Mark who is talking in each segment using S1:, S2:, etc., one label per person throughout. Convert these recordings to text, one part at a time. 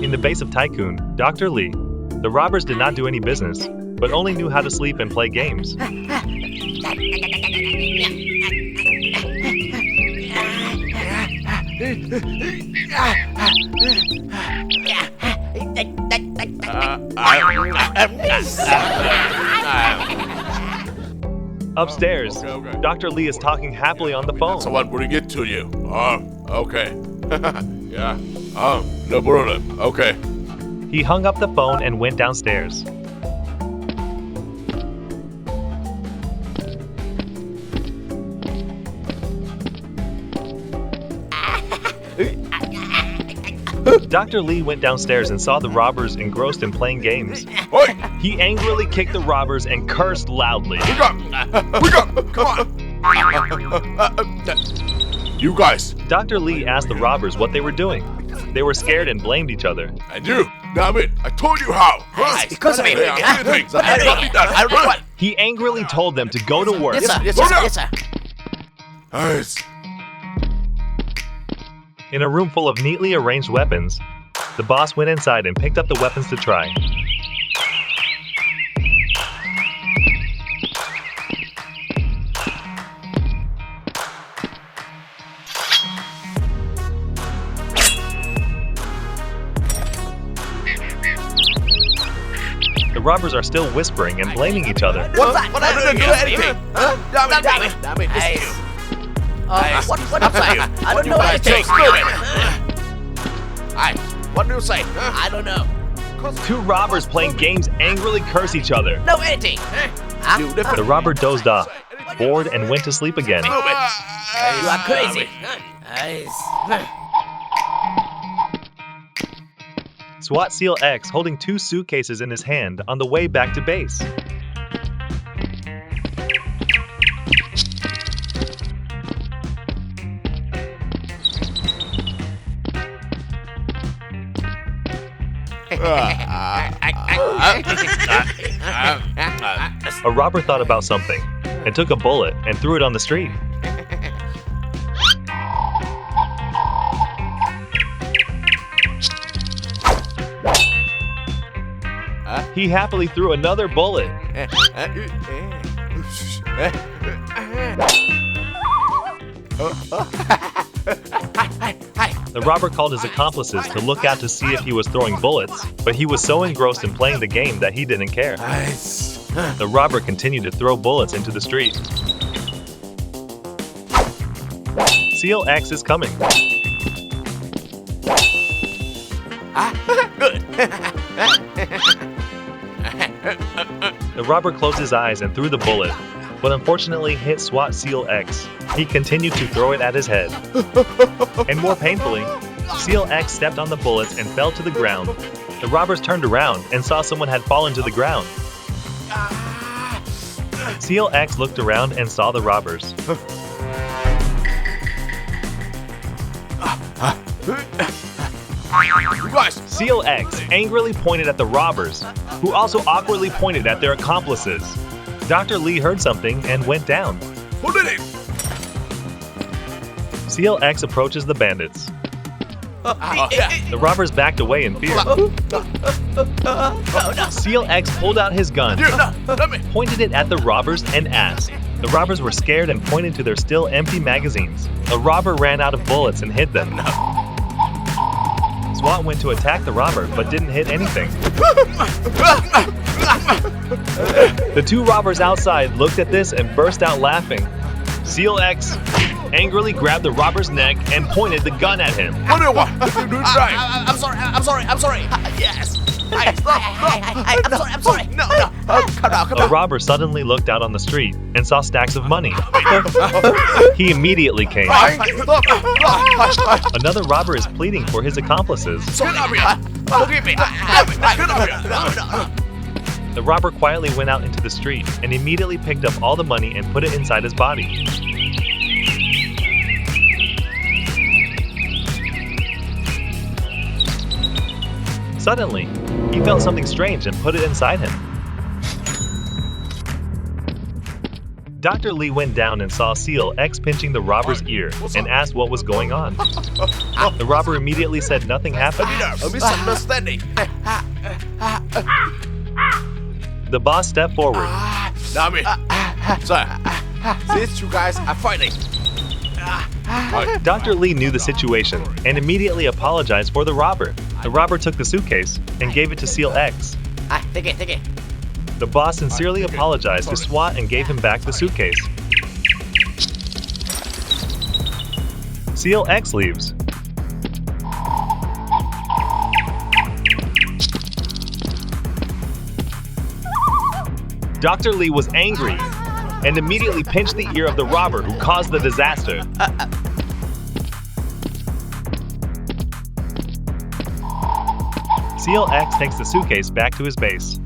S1: In the base of Tycoon, Dr. Lee, the robbers did not do any business, but only knew how to sleep and play games. Upstairs,
S2: Okay.
S1: Dr. Lee is talking happily on the phone.
S2: Someone bring it to you. Okay. Yeah. No problem. Okay.
S1: He hung up the phone and went downstairs. Dr. Lee went downstairs and saw the robbers engrossed in playing games.
S2: Oi!
S1: He angrily kicked the robbers and cursed loudly.
S2: Wake up! Wake up! Come on! You guys!
S1: Dr. Lee asked the robbers what they were doing. They were scared and blamed each other.
S2: And you! Damn it! I told you how!
S3: It's because of me.
S2: Anything!
S3: I don't what?
S1: He angrily told them to go to work.
S3: Yes, sir. Yes, sir. Yes, sir.
S2: Nice.
S1: In a room full of neatly arranged weapons, the boss went inside and picked up the weapons to try. The robbers are still whispering and blaming each other.
S3: What's that? What
S2: I didn't do anything!
S3: Damn it! What is that? I don't know anything. What do you say? I don't know.
S1: Two robbers playing games angrily curse each other.
S3: No anything.
S1: The robber dozed off, bored, and went to sleep again.
S3: You are crazy.
S1: SWAT SEAL X holding two suitcases in his hand on the way back to base. A robber thought about something and took a bullet and threw it on the street. He happily threw another bullet. The robber called his accomplices to look out to see if he was throwing bullets, but he was so engrossed in playing the game that he didn't care. The robber continued to throw bullets into the street. SEAL X is coming. The robber closed his eyes and threw the bullet, but unfortunately hit SWAT SEAL X. He continued to throw it at his head. And more painfully, SEAL X stepped on the bullets and fell to the ground. The robbers turned around and saw someone had fallen to the ground. SEAL X looked around and saw the robbers.
S2: You guys!
S1: SEAL X angrily pointed at the robbers, who also awkwardly pointed at their accomplices. Dr. Lee heard something and went down.
S2: Who did it?
S1: SEAL X approaches the bandits. The robbers backed away in fear. SEAL X pulled out his gun, pointed it at the robbers, and asked. The robbers were scared and pointed to their still empty magazines. The robber ran out of bullets and hid them. SWAT went to attack the robber but didn't hit anything. The two robbers outside looked at this and burst out laughing. SEAL X angrily grabbed the robber's neck and pointed the gun at him.
S2: What do you want? You do right.
S3: I'm sorry. Yes. I'm sorry. No. Come on.
S1: The robber suddenly looked out on the street and saw stacks of money. He immediately came. Another robber is pleading for his accomplices.
S2: Forgive me.
S1: The robber quietly went out into the street and immediately picked up all the money and put it inside his body. Suddenly, he felt something strange and put it inside him. Dr. Lee went down and saw SEAL X pinching the robber's ear and asked what was going on. The robber immediately said nothing happened.
S3: A misunderstanding.
S1: The boss stepped forward.
S2: Dummy. Sir, these two guys are fighting.
S1: Dr. Lee knew the situation and immediately apologized for the robber. The robber took the suitcase and gave it to SEAL X.
S3: Take it.
S1: The boss sincerely apologized to SWAT and gave him back the suitcase. SEAL X leaves. Dr. Lee was angry and immediately pinched the ear of the robber who caused the disaster. SEAL X takes the suitcase back to his base.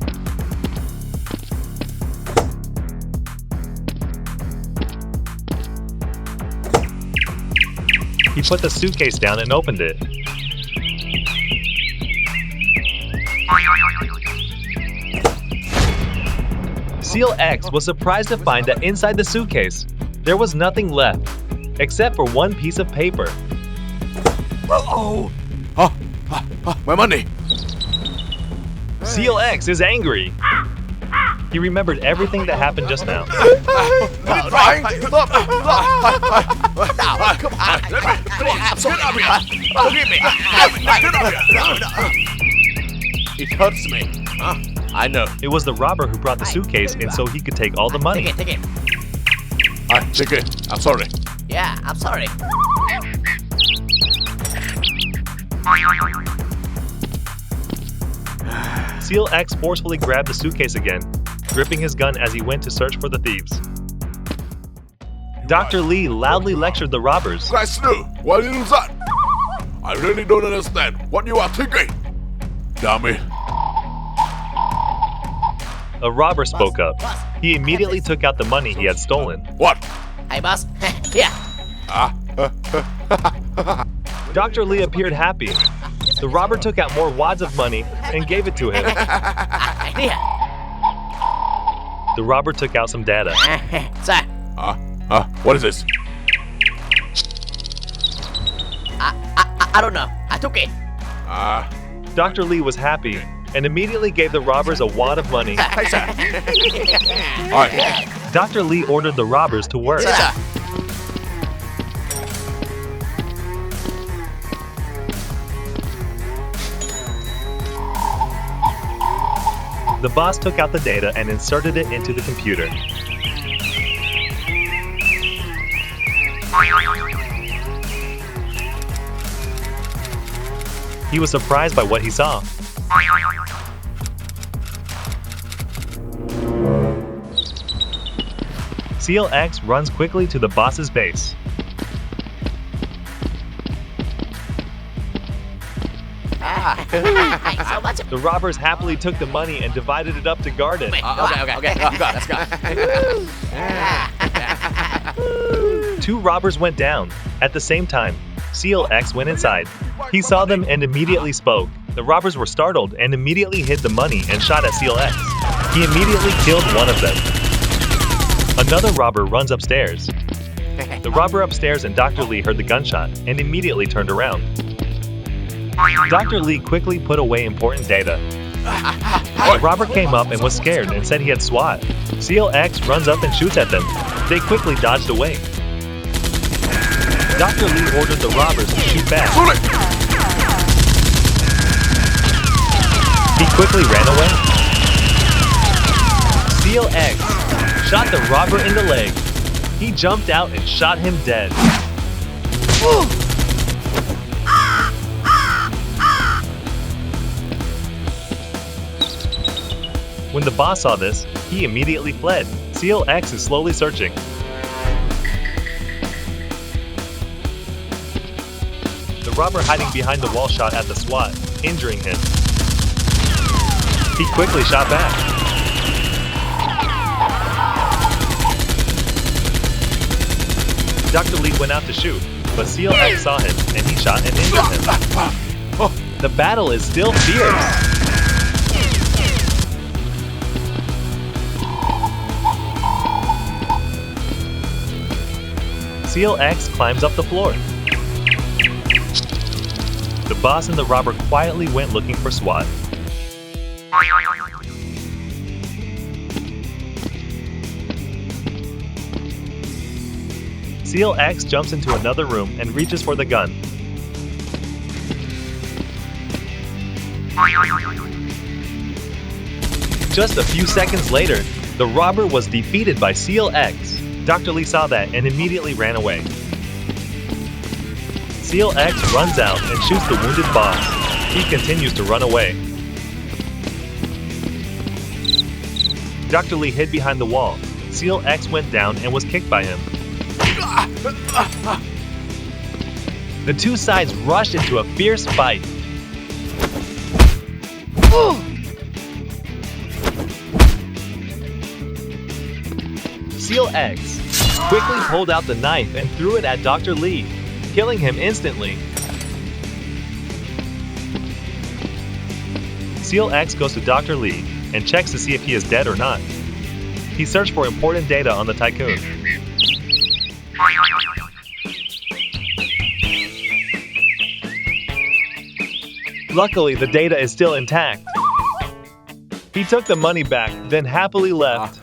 S1: He put the suitcase down and opened it. SEAL X was surprised to find that inside the suitcase, there was nothing left, except for one piece of paper.
S2: Oh, my money.
S1: SEAL X is angry. He remembered everything that happened just now.
S2: It hurts me. I know.
S1: It was the robber who brought the suitcase in so he could take all the money.
S3: Take it.
S2: Take it. I'm sorry.
S3: Yeah, I'm sorry.
S1: SEAL X forcefully grabbed the suitcase again, gripping his gun as he went to search for the thieves. Dr. Lee loudly lectured the robbers.
S2: Guys, no. Why did you do that? I really don't understand what you are thinking. Dummy.
S1: A robber spoke up. He immediately took out the money he had stolen.
S2: What?
S3: Hey, boss. Here.
S1: Dr. Lee appeared happy. The robber took out more wads of money and gave it to him.
S3: Here.
S1: The robber took out some data.
S3: Sir.
S2: What is this?
S3: I don't know. I took it.
S1: Dr. Lee was happy and immediately gave the robbers a wad of money.
S2: Hey, sir. All right.
S1: Dr. Lee ordered the robbers to work.
S3: Sir.
S1: The boss took out the data and inserted it into the computer. He was surprised by what he saw. SEAL X runs quickly to the boss's base.
S3: So much.
S1: The robbers happily took the money and divided it up to guard it.
S3: Okay. Let's go.
S1: Two robbers went down. At the same time, SEAL X went inside. He saw them and immediately spoke. The robbers were startled and immediately hid the money and shot at SEAL X. He immediately killed one of them. Another robber runs upstairs. The robber upstairs and Dr. Lee heard the gunshot and immediately turned around. Dr. Lee quickly put away important data. The robber came up and was scared and said he had SWAT. SEAL X runs up and shoots at them. They quickly dodged away. Dr. Lee ordered the robbers to shoot back. He quickly ran away. SEAL X shot the robber in the leg. He jumped out and shot him dead. When the boss saw this, he immediately fled. SEAL X is slowly searching. The robber hiding behind the wall shot at the SWAT, injuring him. He quickly shot back. Dr. Lee went out to shoot, but SEAL X saw him and he shot and injured him. The battle is still fierce. Seal X climbs up the floor. The boss and the robber quietly went looking for SWAT. Seal X jumps into another room and reaches for the gun. Just a few seconds later, the robber was defeated by Seal X. Dr. Lee saw that and immediately ran away. Seal X runs out and shoots the wounded boss. He continues to run away. Dr. Lee hid behind the wall. Seal X went down and was kicked by him. The two sides rushed into a fierce fight. Seal X quickly pulled out the knife and threw it at Dr. Lee, killing him instantly. Seal X goes to Dr. Lee and checks to see if he is dead or not. He searched for important data on the tycoon. Luckily, the data is still intact. He took the money back, then happily left.